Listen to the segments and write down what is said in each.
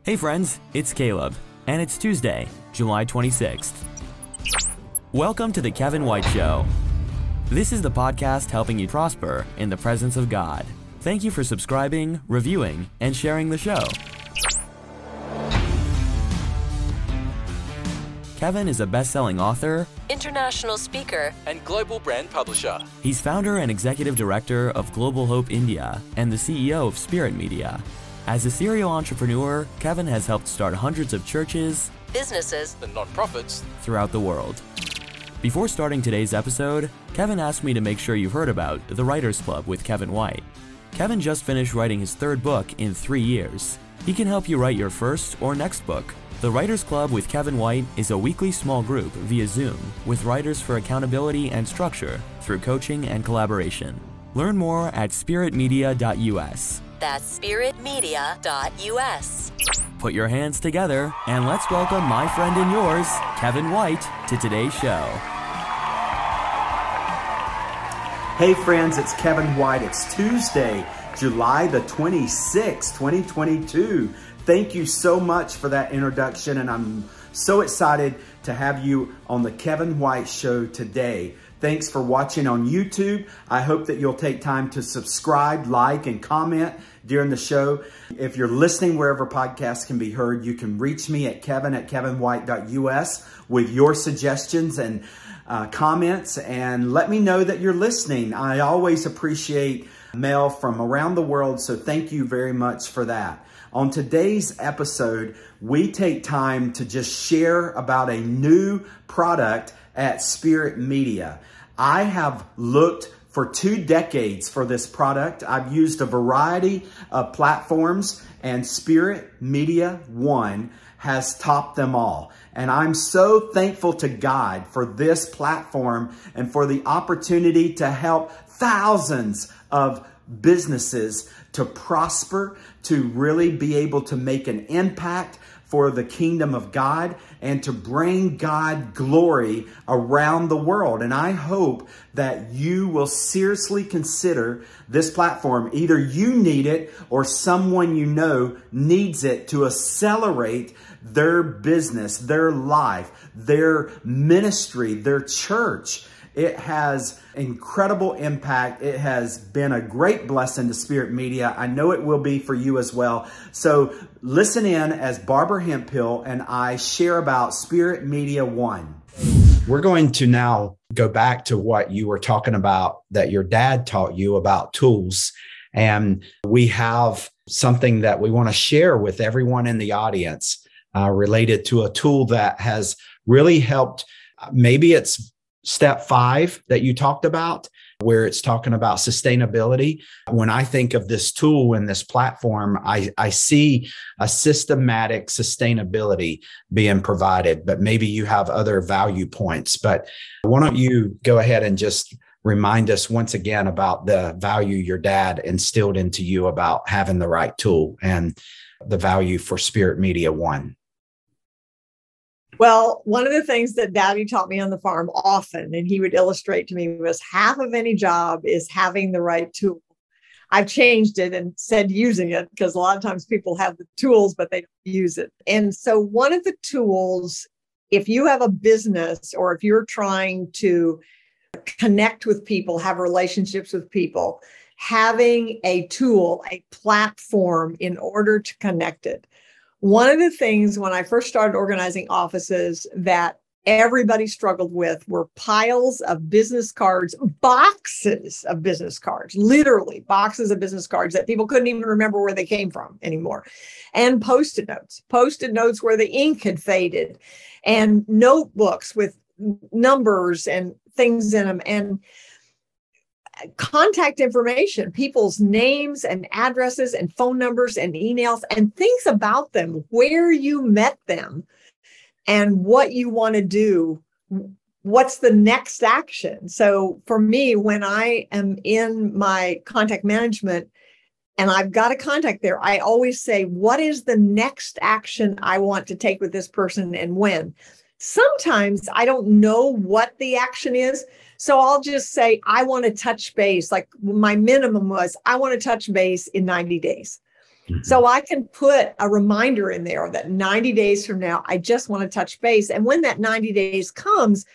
Hey friends, it's Caleb, and it's Tuesday, July 26th. Welcome to the Kevin White Show. This is the podcast helping you prosper in the presence of God. Thank you for subscribing, reviewing, and sharing the show. Kevin is a best-selling author, international speaker, and global brand publisher. He's founder and executive director of Global Hope India and the CEO of Spirit Media. As a serial entrepreneur, Kevin has helped start hundreds of churches, businesses, and nonprofits throughout the world. Before starting today's episode, Kevin asked me to make sure you've heard about the Writers Club with Kevin White. Kevin just finished writing his third book in 3 years. He can help you write your first or next book. The Writers Club with Kevin White is a weekly small group via Zoom with writers for accountability and structure through coaching and collaboration. Learn more at spiritmedia.us. That's spiritmedia.us. Put your hands together and let's welcome my friend and yours, Kevin White, to today's show. Hey friends, it's Kevin White. It's Tuesday, July the 26th, 2022. Thank you so much for that introduction, and I'm so excited to have you on the Kevin White Show today. Thanks for watching on YouTube. I hope that you'll take time to subscribe, like, and comment during the show. If you're listening wherever podcasts can be heard, you can reach me at kevin@kevinwhite.us with your suggestions and comments, and let me know that you're listening. I always appreciate mail from around the world, so thank you very much for that. On today's episode, we take time to just share about a new product at Spirit Media. I have looked for 2 decades for this product. I've used a variety of platforms, and Spirit Media One has topped them all. And I'm so thankful to God for this platform and for the opportunity to help thousands of businesses to prosper, to really be able to make an impact for the kingdom of God and to bring God glory around the world. And I hope that you will seriously consider this platform. Either you need it or someone you know needs it to accelerate their business, their life, their ministry, their church. It has incredible impact. It has been a great blessing to Spirit Media. I know it will be for you as well. So listen in as Barbara Hemphill and I share about Spirit Media One. We're going to now go back to what you were talking about that your dad taught you about tools. And we have something that we want to share with everyone in the audience related to a tool that has really helped. Maybe it's Step 5 that you talked about, where it's talking about sustainability. When I think of this tool and this platform, I see a systematic sustainability being provided, but maybe you have other value points. But why don't you go ahead and just remind us once again about the value your dad instilled into you about having the right tool and the value for Spirit Media One. Well, one of the things that Daddy taught me on the farm often, and he would illustrate to me, was half of any job is having the right tool. I've changed it and said using it, because a lot of times people have the tools, but they don't use it. And so one of the tools, if you have a business or if you're trying to connect with people, have relationships with people, having a tool, a platform in order to connect it. One of the things when I first started organizing offices that everybody struggled with were piles of business cards, boxes of business cards, literally boxes of business cards that people couldn't even remember where they came from anymore. And Post-it notes where the ink had faded, and notebooks with numbers and things in them, and contact information, people's names and addresses and phone numbers and emails and things about them, where you met them and what you want to do. What's the next action? So for me, when I am in my contact management and I've got a contact there, I always say, what is the next action I want to take with this person and when? Sometimes I don't know what the action is. So I'll just say, I want to touch base. Like my minimum was, I want to touch base in 90 days. So I can put a reminder in there that 90 days from now, I just want to touch base. And when that 90 days comes,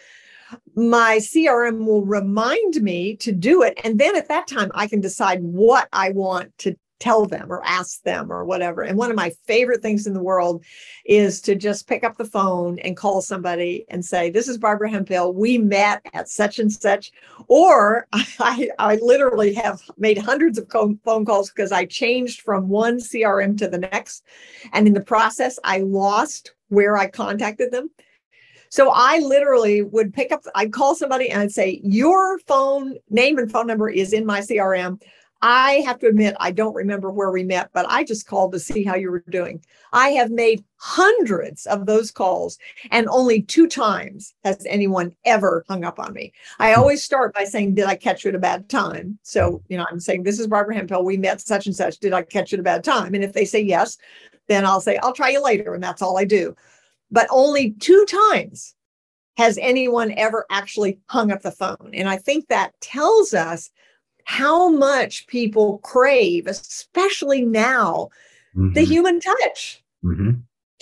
my CRM will remind me to do it. And then at that time, I can decide what I want to tell them or ask them or whatever. And one of my favorite things in the world is to just pick up the phone and call somebody and say, this is Barbara Hemphill. We met at such and such. Or I literally have made hundreds of phone calls because I changed from one CRM to the next. And in the process, I lost where I contacted them. So I literally would pick up, I'd call somebody and I'd say, your phone name and phone number is in my CRM. I have to admit, I don't remember where we met, but I just called to see how you were doing. I have made hundreds of those calls, and only 2 times has anyone ever hung up on me. I always start by saying, did I catch you at a bad time? So, I'm saying, this is Barbara Hemphill. We met such and such. Did I catch you at a bad time? And if they say yes, then I'll say, I'll try you later. And that's all I do. But only 2 times has anyone ever actually hung up the phone. And I think that tells us how much people crave, especially now, the human touch.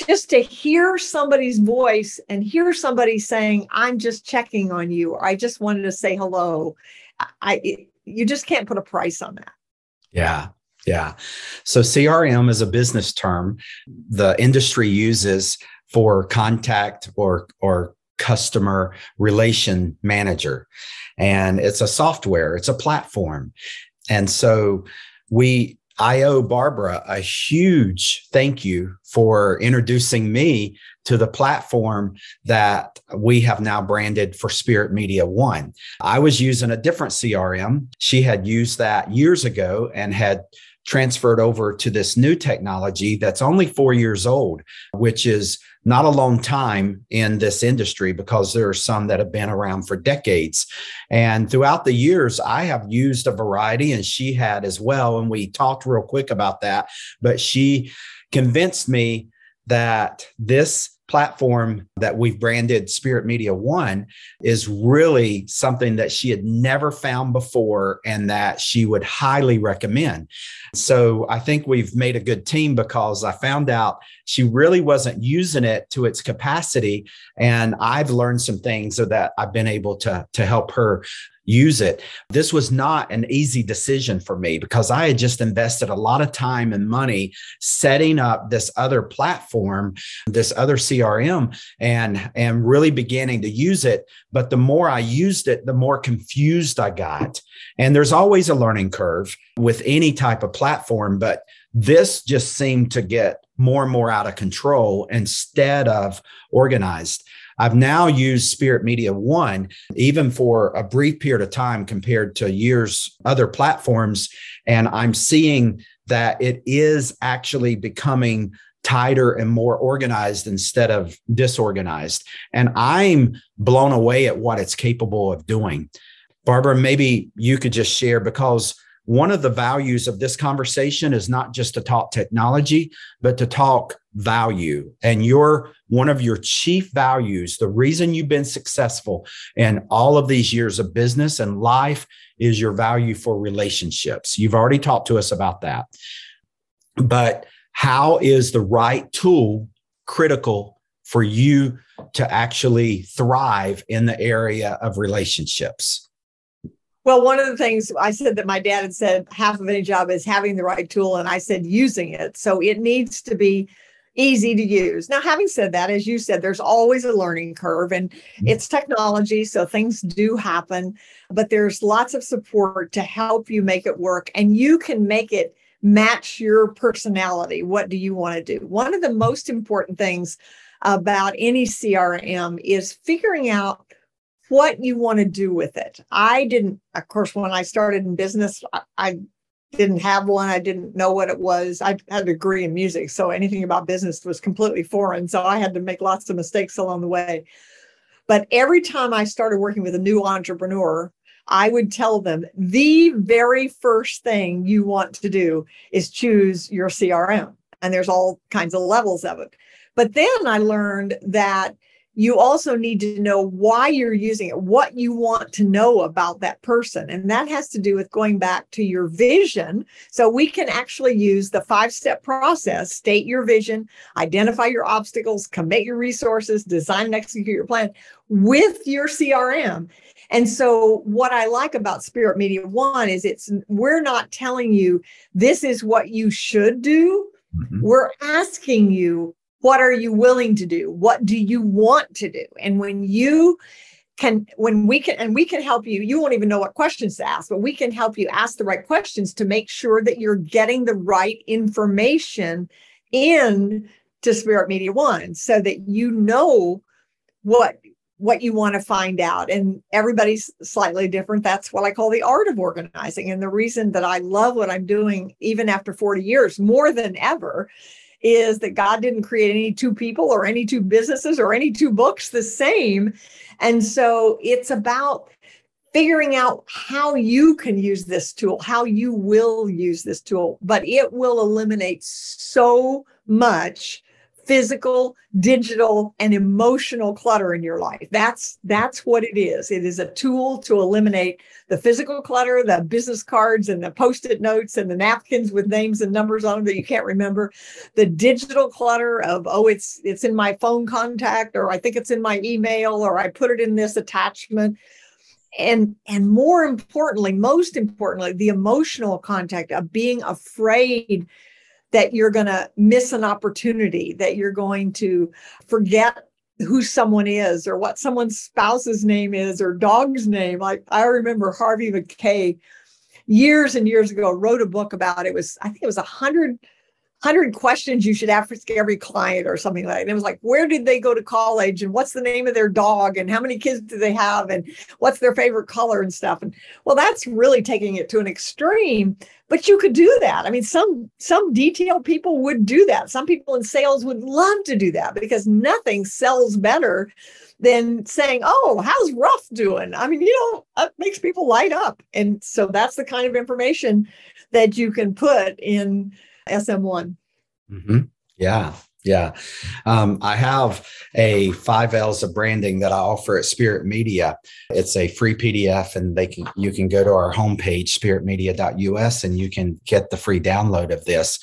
Just to hear somebody's voice and hear somebody saying, I'm just checking on you, or I just wanted to say hello. You just can't put a price on that. Yeah. So CRM is a business term the industry uses for contact or customer relation manager. And it's a software, it's a platform. And so I owe Barbara a huge thank you for introducing me to the platform that we have now branded for Spirit Media One. I was using a different CRM. She had used that years ago and had transferred over to this new technology that's only 4 years old, which is not a long time in this industry because there are some that have been around for decades. And throughout the years, I have used a variety, and she had as well. And we talked real quick about that, but she convinced me that this platform that we've branded Spirit Media One is really something that she had never found before and that she would highly recommend. So I think we've made a good team because I found out she really wasn't using it to its capacity. And I've learned some things so that I've been able to help her use it. This was not an easy decision for me because I had just invested a lot of time and money setting up this other platform, this other CRM, and really beginning to use it. But the more I used it, the more confused I got. And there's always a learning curve with any type of platform, but this just seemed to get more and more out of control instead of organized. I've now used Spirit Media One, even for a brief period of time compared to years other platforms. And I'm seeing that it is actually becoming tighter and more organized instead of disorganized. And I'm blown away at what it's capable of doing. Barbara, maybe you could just share, because one of the values of this conversation is not just to talk technology, but to talk value. And one of your chief values, the reason you've been successful in all of these years of business and life, is your value for relationships. You've already talked to us about that. But how is the right tool critical for you to actually thrive in the area of relationships? Well, one of the things I said that my dad had said, half of any job is having the right tool. And I said, using it. So it needs to be easy to use. Now, having said that, as you said, there's always a learning curve, and it's technology. So things do happen, but there's lots of support to help you make it work, and you can make it match your personality. What do you want to do? One of the most important things about any CRM is figuring out what you want to do with it. I didn't, of course, when I started in business, I didn't have one. I didn't know what it was. I had a degree in music, so anything about business was completely foreign. So I had to make lots of mistakes along the way. But every time I started working with a new entrepreneur, I would tell them the very first thing you want to do is choose your CRM. And there's all kinds of levels of it. But then I learned that you also need to know why you're using it, what you want to know about that person. And that has to do with going back to your vision. So we can actually use the 5-step process: state your vision, identify your obstacles, commit your resources, design and execute your plan with your CRM. And so what I like about Spirit Media One is we're not telling you this is what you should do. Mm-hmm. We're asking you, what are you willing to do? What do you want to do? And when we can help you, you won't even know what questions to ask, but we can help you ask the right questions to make sure that you're getting the right information in to Spirit Media One, so that you know what you want to find out. And everybody's slightly different. That's what I call the art of organizing. And the reason that I love what I'm doing, even after 40 years, more than ever, is that God didn't create any two people or any two businesses or any two books the same. And so it's about figuring out how you can use this tool, how you will use this tool, but it will eliminate so much physical, digital, and emotional clutter in your life. That's what it is. It is a tool to eliminate the physical clutter, the business cards and the Post-it notes and the napkins with names and numbers on them that you can't remember, the digital clutter of, it's in my phone contact, or I think it's in my email, or I put it in this attachment. And more importantly, most importantly, the emotional contact of being afraid that you're going to miss an opportunity, that you're going to forget who someone is or what someone's spouse's name is or dog's name. Like, I remember Harvey McKay years and years ago wrote a book about it. I think it was 100 questions you should ask every client or something like that. And it was like, where did they go to college, and what's the name of their dog, and how many kids do they have, and what's their favorite color and stuff. And well, that's really taking it to an extreme, but you could do that. I mean, some detailed people would do that. Some people in sales would love to do that, because nothing sells better than saying, oh, how's Ruff doing? I mean, that makes people light up. And so that's the kind of information that you can put in SM1. Mm-hmm. Yeah. Yeah. I have a 5 L's of branding that I offer at Spirit Media. It's a free PDF, and you can go to our homepage, spiritmedia.us, and you can get the free download of this.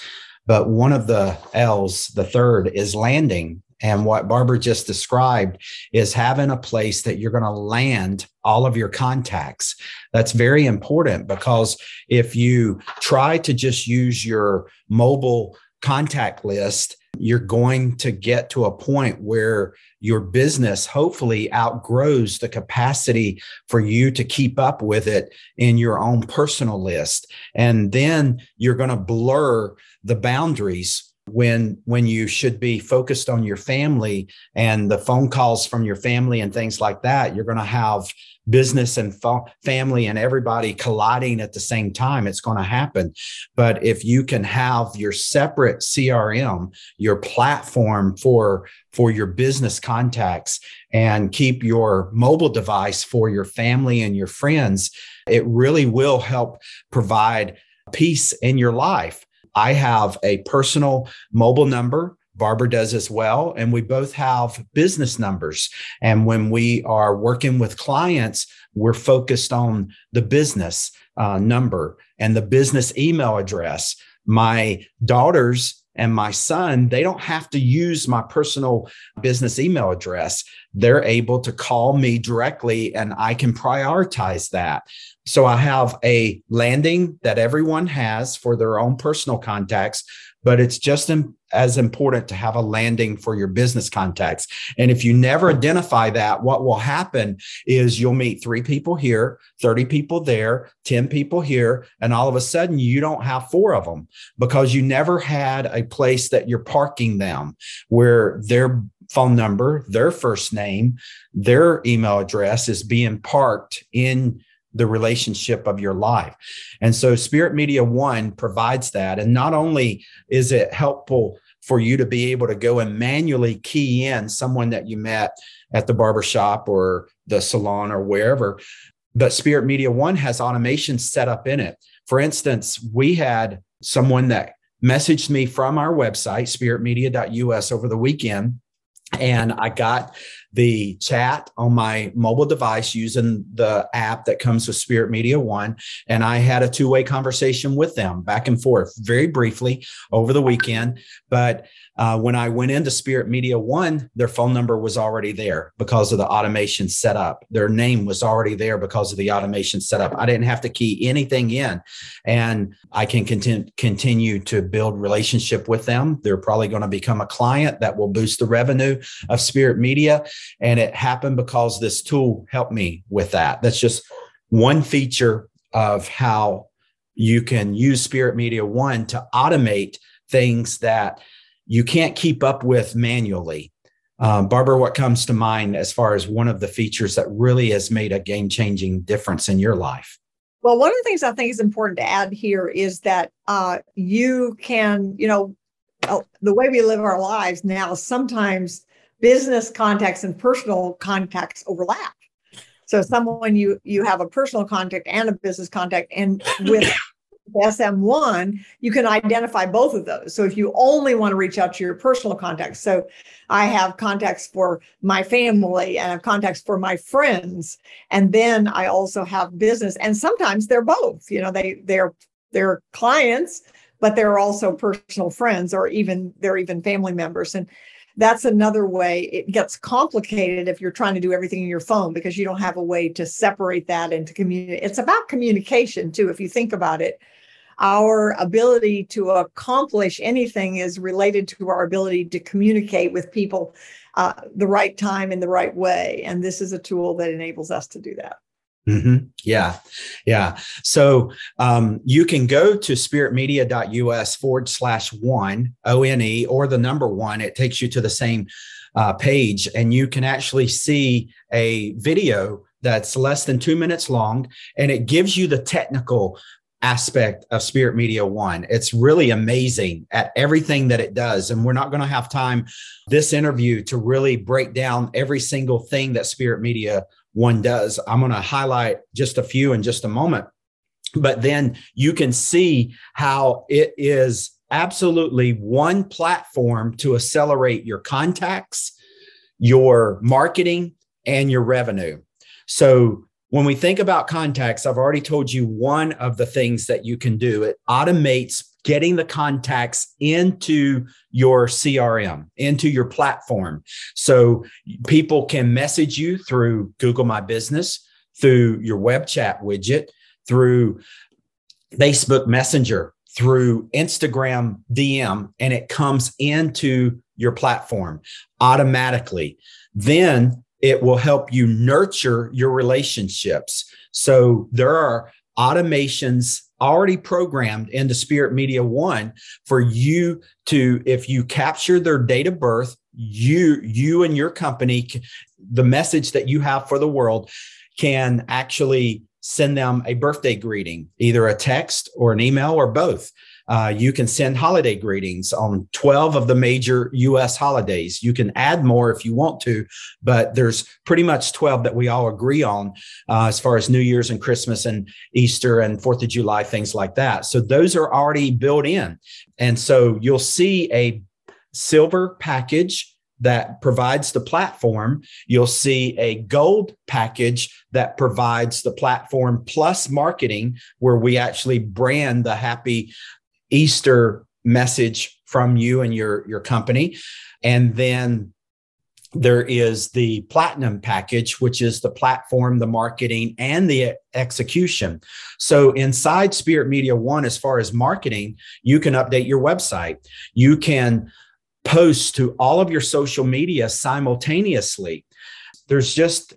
But one of the L's, the third, is landing. And what Barbara just described is having a place that you're going to land all of your contacts. That's very important, because if you try to just use your mobile contact list, you're going to get to a point where your business hopefully outgrows the capacity for you to keep up with it in your own personal list. And then you're going to blur the boundaries when you should be focused on your family and the phone calls from your family and things like that. You're going to have business and family and everybody colliding at the same time. It's going to happen. But if you can have your separate CRM, your platform for your business contacts, and keep your mobile device for your family and your friends, it really will help provide peace in your life. I have a personal mobile number. Barbara does as well. And we both have business numbers. And when we are working with clients, we're focused on the business number and the business email address. My daughters and my son, they don't have to use my personal business email address. They're able to call me directly, and I can prioritize that. So I have a landing that everyone has for their own personal contacts, but it's just as important to have a landing for your business contacts. And if you never identify that, what will happen is you'll meet 3 people here, 30 people there, 10 people here, and all of a sudden you don't have 4 of them, because you never had a place that you're parking them where their phone number, their first name, their email address is being parked in the relationship of your life. And so Spirit Media One provides that. And not only is it helpful for you to be able to go and manually key in someone that you met at the barbershop or the salon or wherever, but Spirit Media One has automation set up in it. For instance, we had someone that messaged me from our website, spiritmedia.us, over the weekend. And I got the chat on my mobile device using the app that comes with Spirit Media One. And I had a two-way conversation with them back and forth very briefly over the weekend. But when I went into Spirit Media One, their phone number was already there because of the automation setup. Their name was already there because of the automation setup. I didn't have to key anything in, and I can continue to build relationship with them. They're probably going to become a client that will boost the revenue of Spirit Media. And it happened because this tool helped me with that. That's just one feature of how you can use Spirit Media One to automate things that you can't keep up with manually. Barbara, what comes to mind as far as one of the features that really has made a game-changing difference in your life? Well, one of the things I think is important to add here is that you can, the way we live our lives now, sometimes business contacts and personal contacts overlap. So someone you have a personal contact and a business contact, and with SM1, you can identify both of those. So if you only want to reach out to your personal contacts, so I have contacts for my family and I have contacts for my friends, and then I also have business, and sometimes they're both. They're clients, but they're also personal friends, or they're even family members. And that's another way it gets complicated if you're trying to do everything in your phone, because you don't have a way to separate that and to communicate. It's about communication too, if you think about it. Our ability to accomplish anything is related to our ability to communicate with people the right time in the right way. And this is a tool that enables us to do that. Mm-hmm. Yeah. So you can go to spiritmedia.us/one, ONE, or the number one. It takes you to the same page, and you can actually see a video that's less than 2 minutes long, and it gives you the technical aspect of Spirit Media One. It's really amazing at everything that it does. And we're not going to have time this interview to really break down every single thing that Spirit Media One does. I'm going to highlight just a few in just a moment, but then you can see how it is absolutely one platform to accelerate your contacts, your marketing, and your revenue. So when we think about contacts, I've already told you one of the things that you can do. It automates getting the contacts into your CRM, into your platform. So people can message you through Google My Business, through your web chat widget, through Facebook Messenger, through Instagram DM, and it comes into your platform automatically. Then it will help you nurture your relationships. So there are automations already programmed into Spirit Media One for you to, if you capture their date of birth, you and your company, the message that you have for the world, can actually send them a birthday greeting, either a text or an email or both. You can send holiday greetings on 12 of the major U.S. holidays. You can add more if you want to, but there's pretty much 12 that we all agree on as far as New Year's and Christmas and Easter and 4th of July, things like that. So those are already built in. And so you'll see a silver package that provides the platform. You'll see a gold package that provides the platform plus marketing, where we actually brand the happy Easter message from you and your company. And then there is the platinum package, which is the platform, the marketing, and the execution. So inside Spirit Media One, as far as marketing, you can update your website. You can post to all of your social media simultaneously. There's just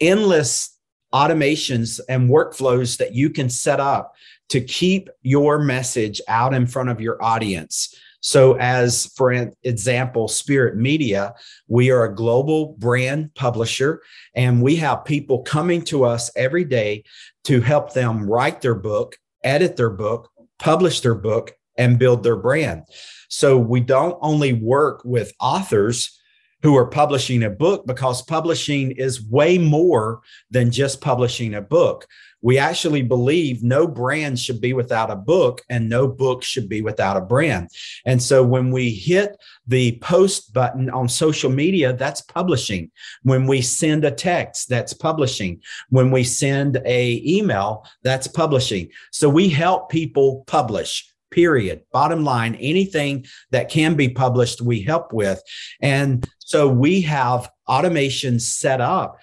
endless automations and workflows that you can set up to keep your message out in front of your audience. So as for example, Spirit Media, we are a global brand publisher, and we have people coming to us every day to help them write their book, edit their book, publish their book, and build their brand. So we don't only work with authors who are publishing a book, because publishing is way more than just publishing a book. We actually believe no brand should be without a book, and no book should be without a brand. And so when we hit the post button on social media, that's publishing. When we send a text, that's publishing. When we send a email, that's publishing. So we help people publish. Period. Bottom line, anything that can be published, we help with. And so we have automation set up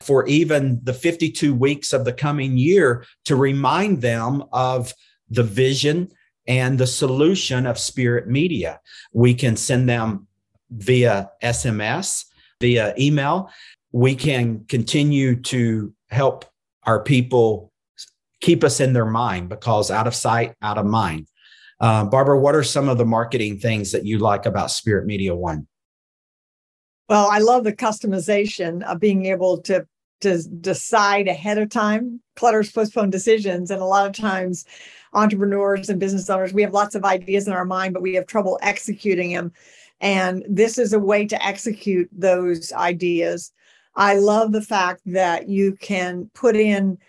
for even the 52 weeks of the coming year to remind them of the vision and the solution of Spirit Media. We can send them via SMS, via email. We can continue to help our people keep us in their mind, because out of sight, out of mind. Barbara, what are some of the marketing things that you like about Spirit Media One? Well, I love the customization of being able to decide ahead of time. Clutters postpone decisions. And a lot of times entrepreneurs and business owners, we have lots of ideas in our mind, but we have trouble executing them. And this is a way to execute those ideas. I love the fact that you can put in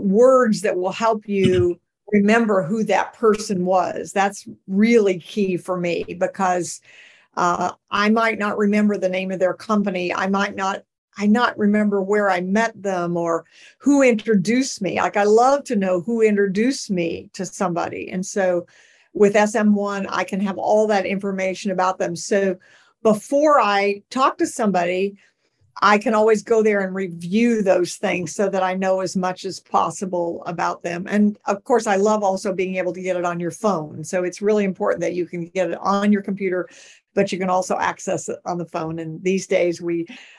words that will help you remember who that person was. That's really key for me, because I might not remember the name of their company. I might not remember where I met them or who introduced me. Like, I love to know who introduced me to somebody. And so with SM1, I can have all that information about them. So before I talk to somebody, I can always go there and review those things so that I know as much as possible about them. And of course, I love also being able to get it on your phone. So it's really important that you can get it on your computer, but you can also access it on the phone. And these days,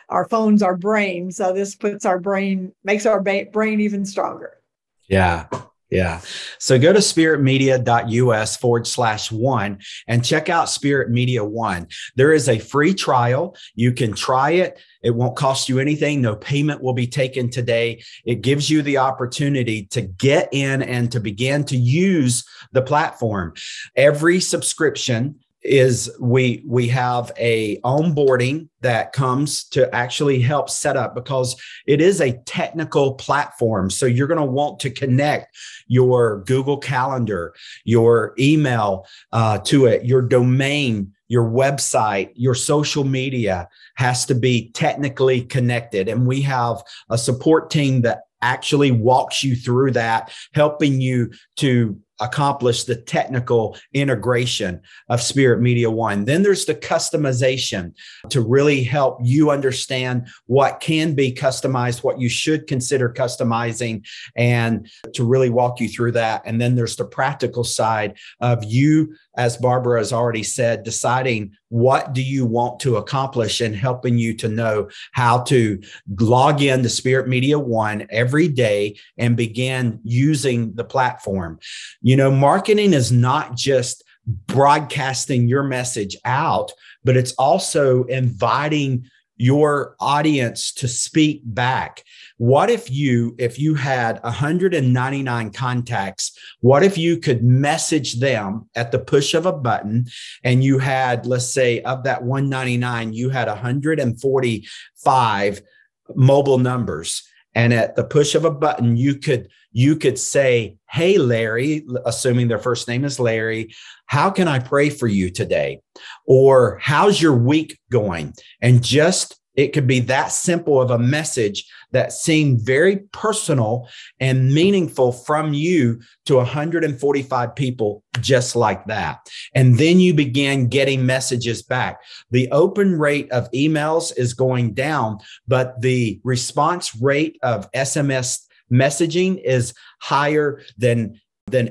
our phones are brain. So this makes our brain even stronger. Yeah. Yeah. So go to spiritmedia.us/1 and check out Spirit Media One. There is a free trial. You can try it. It won't cost you anything. No payment will be taken today. It gives you the opportunity to get in and to begin to use the platform. Every subscription is we have a onboarding that comes to actually help set up, because it is a technical platform. So you're going to want to connect your Google Calendar, your email to it, your domain, your website, your social media has to be technically connected. And we have a support team that actually walks you through that, helping you to accomplish the technical integration of Spirit Media One. Then there's the customization to really help you understand what can be customized, what you should consider customizing, and to really walk you through that. And then there's the practical side of you, as Barbara has already said, deciding what do you want to accomplish and helping you to know how to log in to Spirit Media One every day and begin using the platform. You know, marketing is not just broadcasting your message out, but it's also inviting your audience to speak back. What if you had 199 contacts? What if you could message them at the push of a button, and you had, let's say, of that 199, you had 145 mobile numbers, and at the push of a button, you could say, "Hey, Larry," assuming their first name is Larry, "how can I pray for you today?" Or "How's your week going?" And just, it could be that simple of a message that seemed very personal and meaningful from you to 145 people just like that. And then you began getting messages back. The open rate of emails is going down, but the response rate of SMS messaging is higher than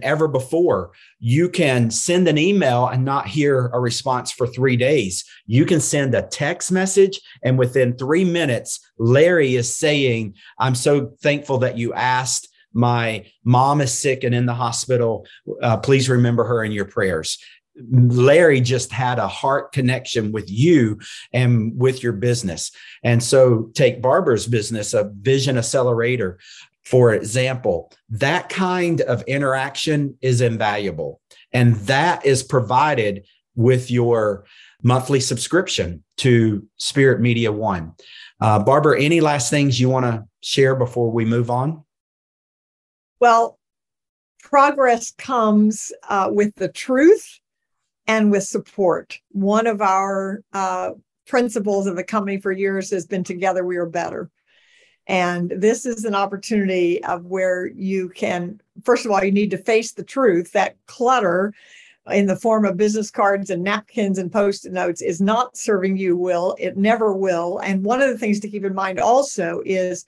ever before. You can send an email and not hear a response for 3 days. You can send a text message, and within 3 minutes, Larry is saying, "I'm so thankful that you asked. My mom is sick and in the hospital. Please remember her in your prayers." Larry just had a heart connection with you and with your business. And so take Barbara's business, a vision accelerator, for example. That kind of interaction is invaluable. And that is provided with your monthly subscription to Spirit Media One. Barbara, any last things you want to share before we move on? Well, progress comes with the truth and with support. One of our principles of the company for years has been together we are better. And this is an opportunity of where you can, first of all, you need to face the truth. That clutter in the form of business cards and napkins and Post-it notes is not serving you well. It never will. And one of the things to keep in mind also is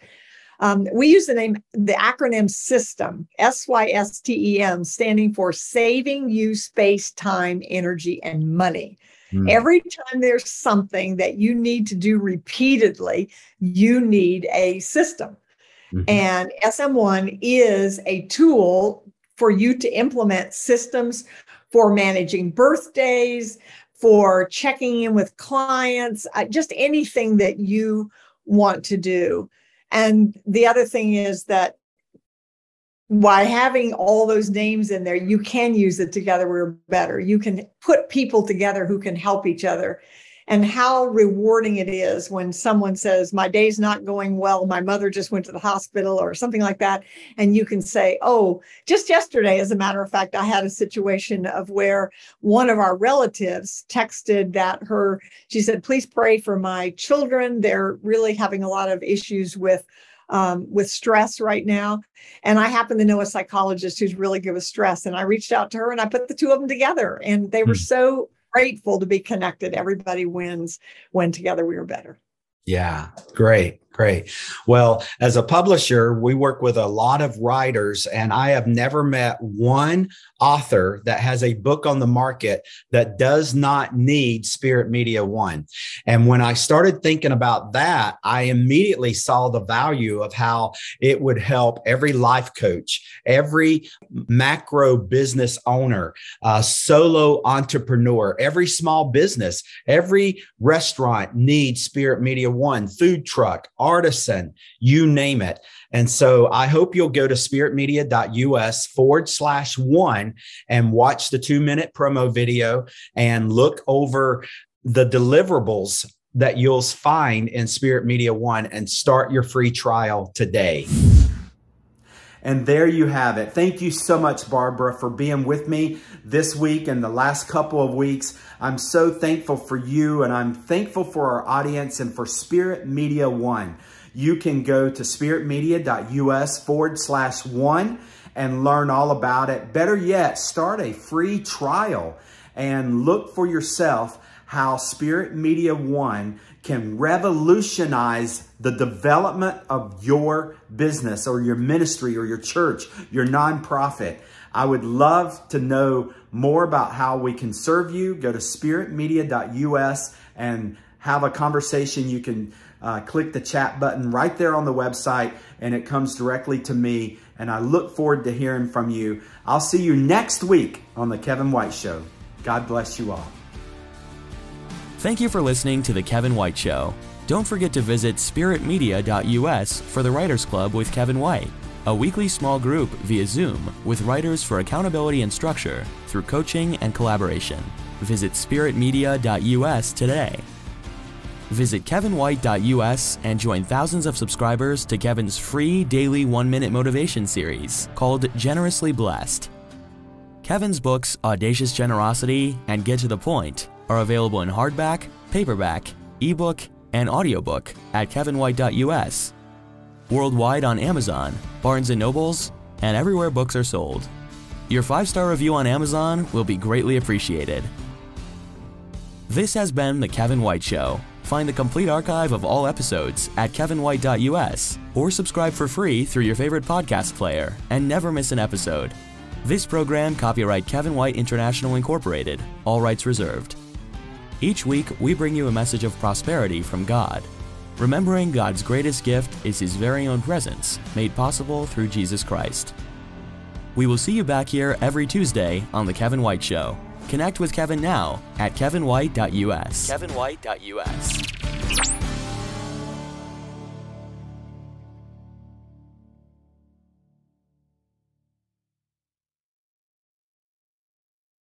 we use the acronym SYSTEM, SYSTEM, standing for Saving You Space, Time, Energy, and Money. Every time there's something that you need to do repeatedly, you need a system. And SM1 is a tool for you to implement systems for managing birthdays, for checking in with clients, just anything that you want to do. And the other thing is that by having all those names in there, you can use it together. We're better. You can put people together who can help each other. And how rewarding it is when someone says, my day's not going well, my mother just went to the hospital or something like that. And you can say, oh, just yesterday, as a matter of fact, I had a situation of where one of our relatives texted that she said, please pray for my children. They're really having a lot of issues with stress right now. And I happen to know a psychologist who's really good with stress. And I reached out to her and I put the two of them together, and they were so grateful to be connected. Everybody wins when together we are better. Yeah, great. Well, as a publisher, we work with a lot of writers, and I have never met one author that has a book on the market that does not need Spirit Media One. And when I started thinking about that, I immediately saw the value of how it would help every life coach, every macro business owner, solo entrepreneur, every small business, every restaurant needs Spirit Media One, food truck, artisan, you name it. And so I hope you'll go to spiritmedia.us/one and watch the 2-minute promo video and look over the deliverables that you'll find in Spirit Media One and start your free trial today. And there you have it. Thank you so much, Barbara, for being with me this week and the last couple of weeks. I'm so thankful for you, and I'm thankful for our audience and for Spirit Media One. You can go to spiritmedia.us/one and learn all about it. Better yet, start a free trial and look for yourself how Spirit Media One can revolutionize the development of your business or your ministry or your church, your nonprofit. I would love to know more about how we can serve you. Go to spiritmedia.us and have a conversation. You can click the chat button right there on the website, and it comes directly to me. And I look forward to hearing from you. I'll see you next week on The Kevin White Show. God bless you all. Thank you for listening to The Kevin White Show. Don't forget to visit spiritmedia.us for the Writers Club with Kevin White, a weekly small group via Zoom with writers for accountability and structure through coaching and collaboration. Visit spiritmedia.us today. Visit kevinwhite.us and join thousands of subscribers to Kevin's free daily 1-minute motivation series called Generously Blessed. Kevin's books Audacious Generosity and Get to the Point are available in hardback, paperback, ebook, and audiobook at kevinwhite.us, worldwide on Amazon, Barnes & Nobles, and everywhere books are sold. Your 5-star review on Amazon will be greatly appreciated. This has been The Kevin White Show. Find the complete archive of all episodes at kevinwhite.us or subscribe for free through your favorite podcast player and never miss an episode. This program copyright Kevin White International Incorporated, all rights reserved. Each week, we bring you a message of prosperity from God, remembering God's greatest gift is His very own presence, made possible through Jesus Christ. We will see you back here every Tuesday on The Kevin White Show. Connect with Kevin now at kevinwhite.us. kevinwhite.us.